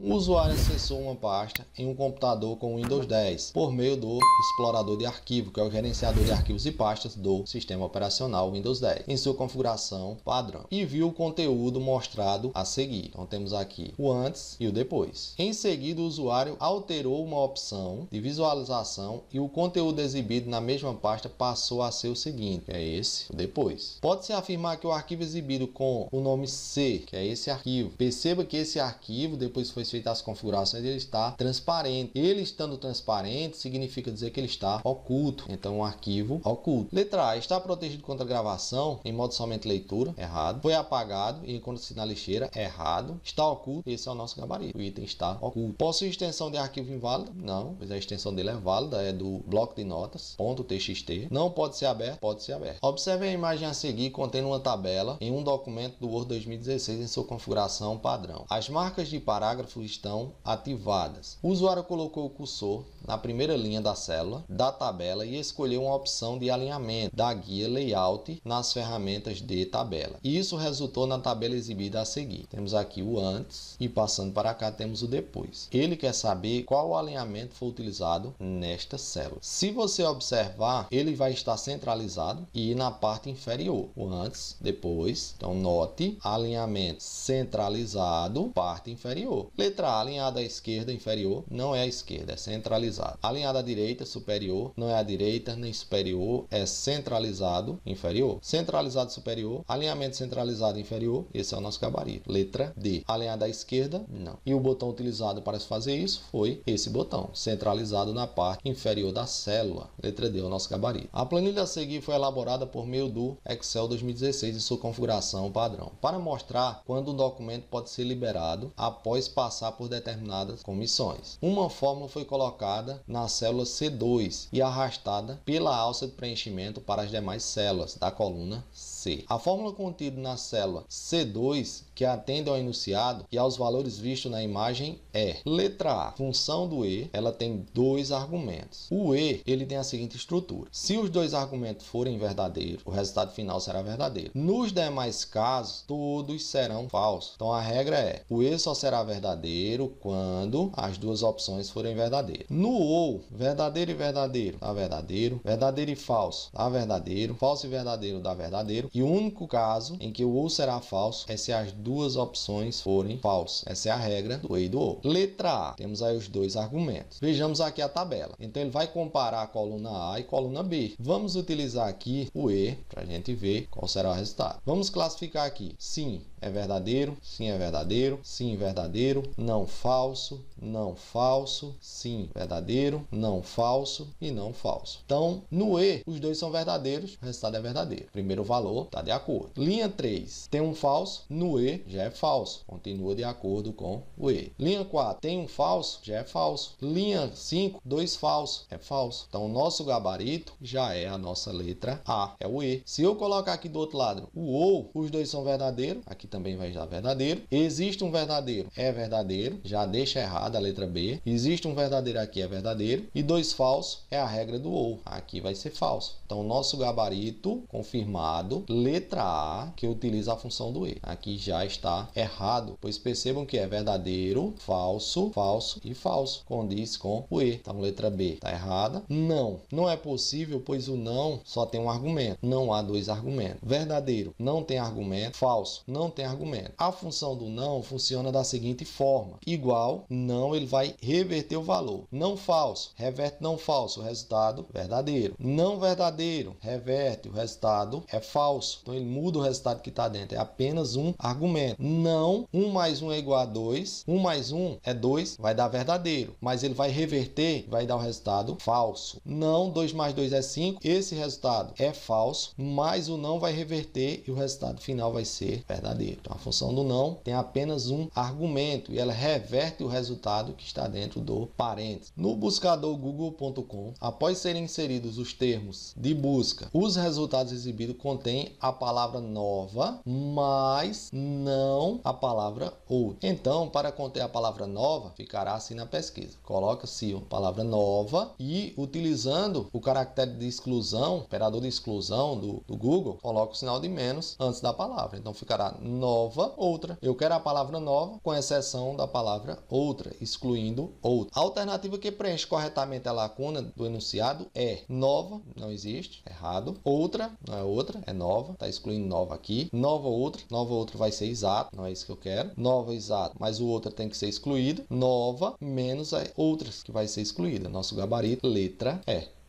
Um usuário acessou uma pasta em um computador com Windows 10 por meio do explorador de arquivo, que é o gerenciador de arquivos e pastas do sistema operacional Windows 10, em sua configuração padrão, e viu o conteúdo mostrado a seguir. Então temos aqui o antes e o depois. Em seguida, o usuário alterou uma opção de visualização e o conteúdo exibido na mesma pasta passou a ser o seguinte, que é esse, o depois. Pode-se afirmar que o arquivo exibido com o nome C, que é esse arquivo, perceba que esse arquivo, depois que foi feitas as configurações, ele está transparente. Ele estando transparente significa dizer que ele está oculto. Então, um arquivo oculto. Letra A, está protegido contra gravação em modo somente leitura, errado. Foi apagado e encontra-se na lixeira, errado. Está oculto, esse é o nosso gabarito. O item está oculto. Possui extensão de arquivo inválida? Não, pois a extensão dele é válida, é do bloco de notas, .txt. Não pode ser aberto? Pode ser aberto. Observe a imagem a seguir, contendo uma tabela em um documento do Word 2016 em sua configuração padrão. As marcas de parágrafo estão ativadas. O usuário colocou o cursor na primeira linha da célula da tabela e escolheu uma opção de alinhamento da guia Layout nas ferramentas de tabela. E isso resultou na tabela exibida a seguir. Temos aqui o antes e passando para cá temos o depois. Ele quer saber qual o alinhamento foi utilizado nesta célula. Se você observar, ele vai estar centralizado e na parte inferior. O antes, depois. Então note, alinhamento centralizado, parte inferior. Letra A, alinhada à esquerda inferior, não é a esquerda, é centralizado. Alinhada à direita superior, não é a direita nem superior, é centralizado inferior. Centralizado superior, alinhamento centralizado inferior, esse é o nosso gabarito. Letra D, alinhada à esquerda, não. E o botão utilizado para fazer isso foi esse botão, centralizado na parte inferior da célula. Letra D é o nosso gabarito. A planilha a seguir foi elaborada por meio do Excel 2016 em sua configuração padrão, para mostrar quando um documento pode ser liberado após passar por determinadas comissões. Uma fórmula foi colocada na célula C2 e arrastada pela alça de preenchimento para as demais células da coluna C. A fórmula contida na célula C2, que atende ao enunciado e aos valores vistos na imagem, é: letra A, função do E, ela tem dois argumentos. O E, ele tem a seguinte estrutura: se os dois argumentos forem verdadeiros, o resultado final será verdadeiro. Nos demais casos, todos serão falsos. Então a regra é: o E só será verdadeiro quando as duas opções forem verdadeiras. No OU, verdadeiro e verdadeiro dá verdadeiro, verdadeiro e falso dá verdadeiro, falso e verdadeiro dá verdadeiro, e o único caso em que o OU será falso é se as duas opções forem falsas. Essa é a regra do E e do OU. Letra A, temos aí os dois argumentos. Vejamos aqui a tabela. Então ele vai comparar a coluna A e coluna B. Vamos utilizar aqui o E para a gente ver qual será o resultado. Vamos classificar aqui: sim é verdadeiro, sim é verdadeiro, sim verdadeiro, não falso, não falso, sim verdadeiro, não falso e não falso. Então, no E, os dois são verdadeiros, o resultado é verdadeiro. Primeiro valor está de acordo. Linha 3, tem um falso, no E já é falso, continua de acordo com o E. Linha 4, tem um falso, já é falso. Linha 5, dois falsos, é falso. Então, o nosso gabarito já é a nossa letra A, é o E. Se eu colocar aqui do outro lado o OU, os dois são verdadeiros, aqui também vai dar verdadeiro. Existe um verdadeiro, é verdadeiro, já deixa errado a letra B. Existe um verdadeiro aqui, é verdadeiro. E dois falsos é a regra do OU, aqui vai ser falso. Então, nosso gabarito confirmado, letra A, que utiliza a função do E. Aqui já está errado, pois percebam que é verdadeiro, falso, falso e falso, condiz com o E. Então, letra B está errada. Não é possível, pois o não só tem um argumento, não há dois argumentos. Verdadeiro não tem argumento, falso não tem argumento. A função do não funciona da seguinte forma: igual, não, ele vai reverter o valor. Não falso, reverte não falso, o resultado verdadeiro. Não verdadeiro, reverte, o resultado é falso. Então ele muda o resultado que está dentro, é apenas um argumento. Não, 1 mais 1 é igual a 2, 1 mais 1 é 2, vai dar verdadeiro, mas ele vai reverter, vai dar o resultado falso. Não, 2 mais 2 é 5, esse resultado é falso, mas o não vai reverter e o resultado final vai ser verdadeiro. Então, a função do não tem apenas um argumento e ela reverte o resultado que está dentro do parênteses. No buscador google.com, após serem inseridos os termos de busca, os resultados exibidos contêm a palavra nova, mas não a palavra outra. Então, para conter a palavra nova, ficará assim na pesquisa. Coloca-se a palavra nova e, utilizando o caractere de exclusão, operador de exclusão do Google, coloca o sinal de menos antes da palavra. Então, ficará nova, outra. Eu quero a palavra nova, com exceção exclusão da palavra outra, excluindo outra. A alternativa que preenche corretamente a lacuna do enunciado é nova, não existe, errado. Outra, não é outra, é nova, está excluindo nova aqui. Nova outra vai ser exato, não é isso que eu quero. Nova, exato, mas o outra tem que ser excluído. Nova menos a outras, que vai ser excluída. Nosso gabarito, letra E.